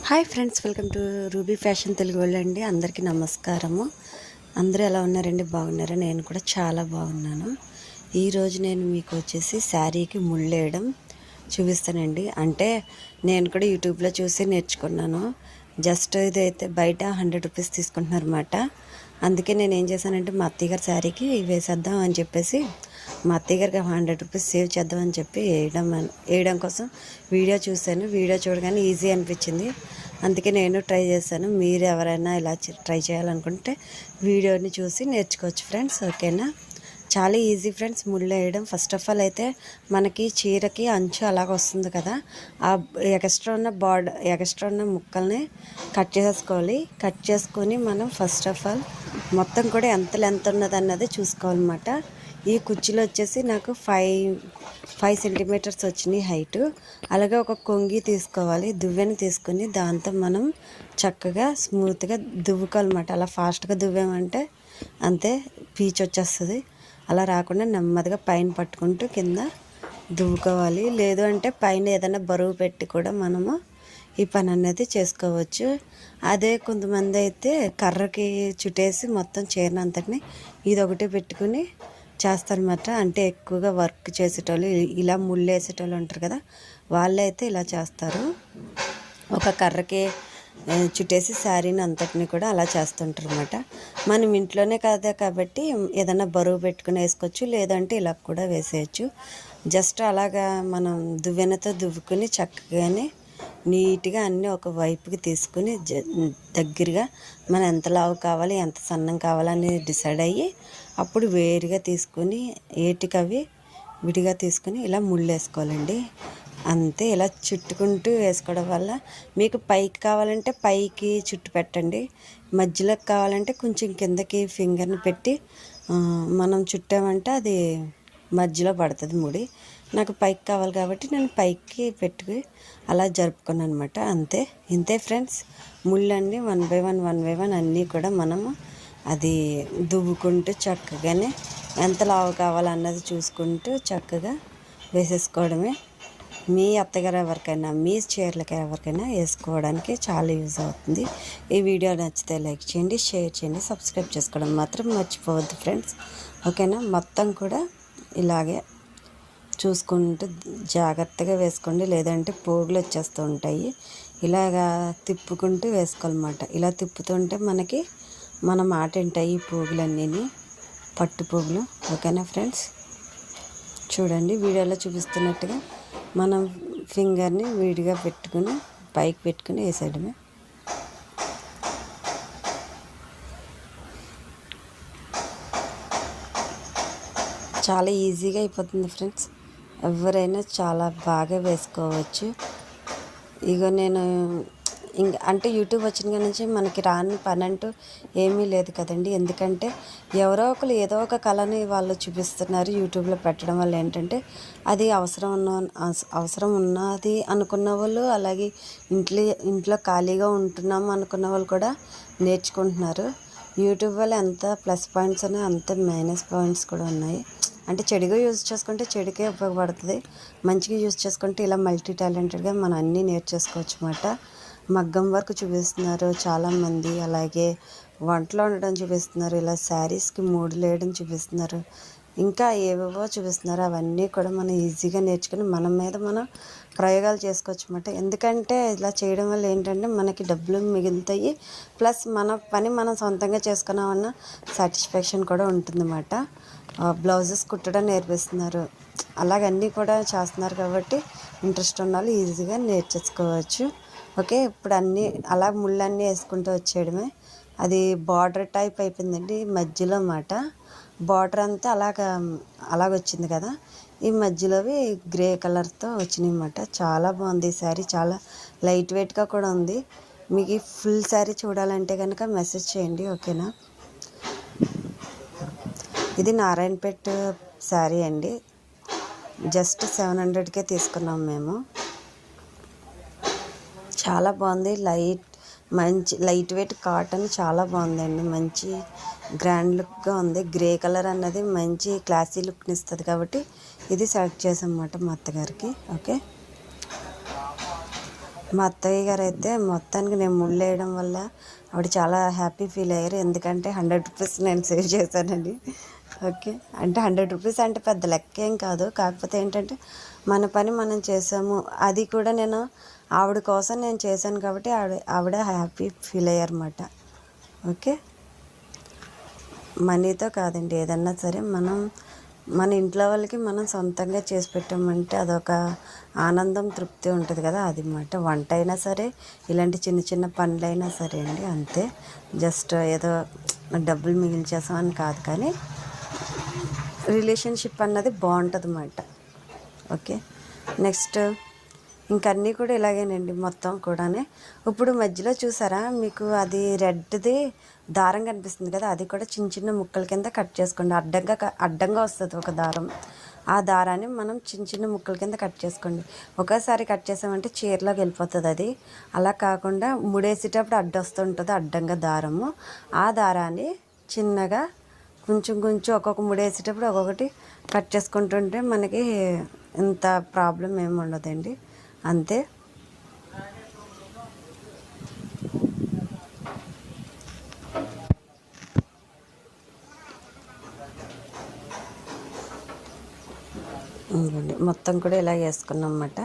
Hi friends, welcome to ruby fashion Telugu world అండి. అందరికీ నమస్కారము. అందరూ ఎలా ఉన్నారండి? బాగున్నారా? నేను కూడా చాలా బాగున్నాను. ఈరోజు నేను మీకు వచ్చేసి శారీకి ముళ్ళేయడం చూపిస్తానండి. అంటే నేను కూడా యూట్యూబ్లో చూసి నేర్చుకున్నాను. జస్ట్ ఇదైతే బయట 100 రూపీస్ తీసుకుంటున్నారు అన్నమాట. అందుకే నేను ఏం చేశానంటే మా అత్తయ్య గారి శారీకి వేసేద్దాం అని చెప్పేసి మా అత్తయ్య గారికి 100 రూపీస్ సేవ్ చేద్దాం అని చెప్పి వేయడం కోసం వీడియో చూశాను. వీడియో చూడగానే ఈజీ అనిపించింది. అందుకే నేను ట్రై చేశాను. మీరు ఎవరైనా ఇలా ట్రై చేయాలనుకుంటే వీడియోని చూసి నేర్చుకోవచ్చు ఫ్రెండ్స్. ఓకేనా? చాలా ఈజీ ఫ్రెండ్స్ ముళ్ళు వేయడం. ఫస్ట్ ఆఫ్ ఆల్ అయితే మనకి చీరకి అంచు అలాగ వస్తుంది కదా, ఆ ఎక్స్ట్రా ఉన్న ముక్కల్ని కట్ చేసుకోవాలి. కట్ చేసుకొని మనం ఫస్ట్ ఆఫ్ ఆల్ మొత్తం కూడా ఎంత లెంత్ ఉన్నది అన్నది చూసుకోవాలన్నమాట. ఈ కుర్చీలో వచ్చేసి నాకు 5 సెంటీమీటర్స్ వచ్చినాయి హైటు. అలాగే ఒక కొంగి తీసుకోవాలి, దువ్వెని తీసుకొని దాంతో మనం చక్కగా స్మూత్గా దువ్వుకోవాలన్నమాట. అలా ఫాస్ట్గా దువ్వామంటే అంతే పీచు వచ్చేస్తుంది. అలా రాకుండా నెమ్మదిగా పైన పట్టుకుంటూ కింద దువ్వుకోవాలి. లేదు అంటే పైన ఏదైనా బరువు పెట్టి కూడా మనము ఈ పని అనేది చేసుకోవచ్చు. అదే కొంతమంది అయితే కర్రకి చుట్టేసి మొత్తం చీరనంతటిని ఇది ఒకటి పెట్టుకుని చేస్తారన్నమాట. అంటే ఎక్కువగా వర్క్ చేసేటోళ్ళు, ఇలా ముళ్ళు వేసేటోళ్ళు ఉంటారు కదా, వాళ్ళు అయితే ఇలా చేస్తారు. ఒక కర్రకి చుట్టేసి శారీని అంతటిని కూడా అలా చేస్తుంటారు అన్నమాట. మనం ఇంట్లోనే కాదా కాబట్టి ఏదైనా బరువు పెట్టుకుని వేసుకోవచ్చు, లేదంటే ఇలా కూడా వేసేయచ్చు. జస్ట్ అలాగా మనం దువ్వెనతో దువ్వుకుని చక్కగానే నీట్గా అన్నీ ఒక వైపుకి తీసుకుని దగ్గరగా మనం ఎంత లావు కావాలి ఎంత సన్నం కావాలని డిసైడ్ అయ్యి అప్పుడు వేరుగా తీసుకొని ఏటికవి విడిగా తీసుకుని ఇలా ముళ్ళు వేసుకోవాలండి. అంతే. ఇలా చుట్టుకుంటూ వేసుకోవడం వల్ల మీకు పైకి కావాలంటే పైకి చుట్టు పెట్టండి, మధ్యలోకి కావాలంటే కొంచెం కిందకి ఫింగర్ని పెట్టి మనం చుట్టామంటే అది మధ్యలో పడుతుంది ముడి. నాకు పైకి కావాలి కాబట్టి నేను పైకి పెట్టుకు అలా జరుపుకున్నాను అనమాట. ఇంతే ఫ్రెండ్స్. ముళ్ళన్నీ 1 బై 1 అన్నీ కూడా మనము అది దువ్వుకుంటూ చక్కగానే ఎంత లావు కావాలన్నది చూసుకుంటూ చక్కగా వేసేసుకోవడమే. మీ అత్తగారు ఎవరికైనా మీ చీరలకి ఎవరికైనా వేసుకోవడానికి చాలా యూజ్ అవుతుంది. ఈ వీడియో నచ్చితే లైక్ చేయండి, షేర్ చేయండి, సబ్స్క్రైబ్ చేసుకోవడం మాత్రం మర్చిపోవద్దు ఫ్రెండ్స్. ఓకేనా? మొత్తం కూడా ఇలాగే చూసుకుంటూ జాగ్రత్తగా వేసుకోండి, లేదంటే పోగులు వచ్చేస్తూ ఉంటాయి. ఇలాగా తిప్పుకుంటూ వేసుకోవాలన్నమాట. ఇలా తిప్పుతుంటే మనకి మన మాట వింటాయి ఈ పోగులన్నీ, పట్టు పోగులు. ఓకేనా ఫ్రెండ్స్? చూడండి వీడియోలో చూపిస్తున్నట్టుగా మనం ఫింగర్ని విడిగా పెట్టుకుని పైకి పెట్టుకుని వేసేయడమే. చాలా ఈజీగా అయిపోతుంది ఫ్రెండ్స్. ఎవరైనా చాలా బాగా వేసుకోవచ్చు. ఇగో నేను అంటే యూట్యూబ్ వచ్చిన నుంచి మనకి రాని పని అంటూ ఏమీ లేదు కదండి. ఎందుకంటే ఎవరో ఒకరు ఏదో ఒక కళని వాళ్ళు చూపిస్తున్నారు యూట్యూబ్లో పెట్టడం వల్ల ఏంటంటే అది అవసరం ఉన్నది అనుకున్న వాళ్ళు, అలాగే ఇంట్లో ఖాళీగా ఉంటున్నాము అనుకున్న వాళ్ళు కూడా నేర్చుకుంటున్నారు. యూట్యూబ్ వల్ల ఎంత ప్లస్ పాయింట్స్ ఉన్నాయి అంత మైనస్ పాయింట్స్ కూడా ఉన్నాయి. అంటే చెడుగా యూజ్ చేసుకుంటే చెడుకే ఉపయోగపడుతుంది, మంచిగా యూజ్ చేసుకుంటే ఇలా మల్టీ టాలెంటెడ్గా మనం అన్నీ నేర్చేసుకోవచ్చు అన్నమాట. మగ్గం వర్క్ చూపిస్తున్నారు చాలామంది, అలాగే వంటలో ఉండడం చూపిస్తున్నారు, ఇలా శారీస్కి మూడులు వేయడం చూపిస్తున్నారు, ఇంకా ఏవేవో చూపిస్తున్నారు. అవన్నీ కూడా మనం ఈజీగా నేర్చుకుని మన మీద మనం ప్రయోగాలు చేసుకోవచ్చు అన్నమాట. ఎందుకంటే ఇలా చేయడం వల్ల ఏంటంటే మనకి డబ్బులు మిగులుతాయి, ప్లస్ మన పని మనం సొంతంగా చేసుకున్నామన్న సాటిస్ఫాక్షన్ కూడా ఉంటుందన్నమాట. బ్లౌజెస్ కుట్టడం నేర్పిస్తున్నారు, అలాగన్నీ కూడా చేస్తున్నారు కాబట్టి ఇంట్రెస్ట్ ఉన్న వాళ్ళు ఈజీగా నేర్చేసుకోవచ్చు. ఓకే, ఇప్పుడు అన్నీ అలా ముళ్ళన్నీ వేసుకుంటూ వచ్చేయడమే. అది బార్డర్ టైప్ అయిపోయిందండి మధ్యలో మాట. బార్డర్ అంతా అలాగొచ్చింది కదా, ఈ మధ్యలోవి గ్రే కలర్తో వచ్చినాయి అన్నమాట. చాలా బాగుంది ఈ శారీ, చాలా లైట్ వెయిట్గా కూడా ఉంది. మీకు ఈ ఫుల్ శారీ చూడాలంటే కనుక మెసేజ్ చేయండి. ఓకేనా? ఇది నారాయణపేట శారీ అండి. జస్ట్ 700కే తీసుకున్నాం మేము. చాలా బాగుంది. మంచి లైట్ వెయిట్ కాటన్ చాలా బాగుందండి. మంచి గ్రాండ్ లుక్గా ఉంది. గ్రే కలర్ అన్నది మంచి క్లాసీ లుక్ని ఇస్తుంది కాబట్టి ఇది సెలెక్ట్ చేసాం అన్నమాట మా అత్తగారికి. ఓకే, మా అత్తయ్య గారు అయితే మొత్తానికి నేను ముళ్ళేయడం వల్ల ఆవిడ చాలా హ్యాపీ ఫీల్ అయ్యారు. ఎందుకంటే 100 రూపీస్ నేను సేవ్ చేశానండి. ఓకే, అంటే 100 రూపీస్ అంటే పెద్ద లెక్కేం కాదు. కాకపోతే ఏంటంటే మన పని మనం చేసాము. అది కూడా నేను ఆవిడ కోసం నేను చేశాను కాబట్టి ఆవిడ హ్యాపీ ఫీల్ అయ్యారన్నమాట. ఓకే, మనీతో కాదండి, ఏదన్నా సరే మనం మన ఇంట్లో వాళ్ళకి మనం సొంతంగా చేసి పెట్టామంటే అదొక ఆనందం, తృప్తి ఉంటుంది కదా, అది అన్నమాట. వంట అయినా సరే, ఇలాంటి చిన్న చిన్న పనులైనా సరే అండి, అంతే. జస్ట్ ఏదో డబ్బులు మిగిల్చేసామని కాదు, కానీ రిలేషన్షిప్ అన్నది బాగుంటుంది అన్నమాట. ఓకే, నెక్స్ట్ ఇంకన్నీ కూడా ఇలాగేనండి మొత్తం కూడానే. ఇప్పుడు మధ్యలో చూసారా మీకు అది రెడ్ది దారం కనిపిస్తుంది కదా, అది కూడా చిన్న చిన్న ముక్కల కింద కట్ చేసుకోండి. అడ్డంగా వస్తుంది ఒక దారం. ఆ దారాన్ని మనం చిన్న చిన్న ముక్కల కింద కట్ చేసుకోండి. ఒకసారి కట్ చేసామంటే చీరలోకి వెళ్ళిపోతుంది అది. అలా కాకుండా ముడేసేటప్పుడు అడ్డొస్తుంటుంది అడ్డంగా దారము. ఆ దారాన్ని చిన్నగా కొంచెం కొంచెం ఒక్కొక్క ముడేసేటప్పుడు ఒక్కొక్కటి కట్ చేసుకుంటుంటే మనకి ఇంత ప్రాబ్లం ఏమి ఉండదండి, అంతే. మొత్తం కూడా ఇలా వేసుకున్నాం అన్నమాట.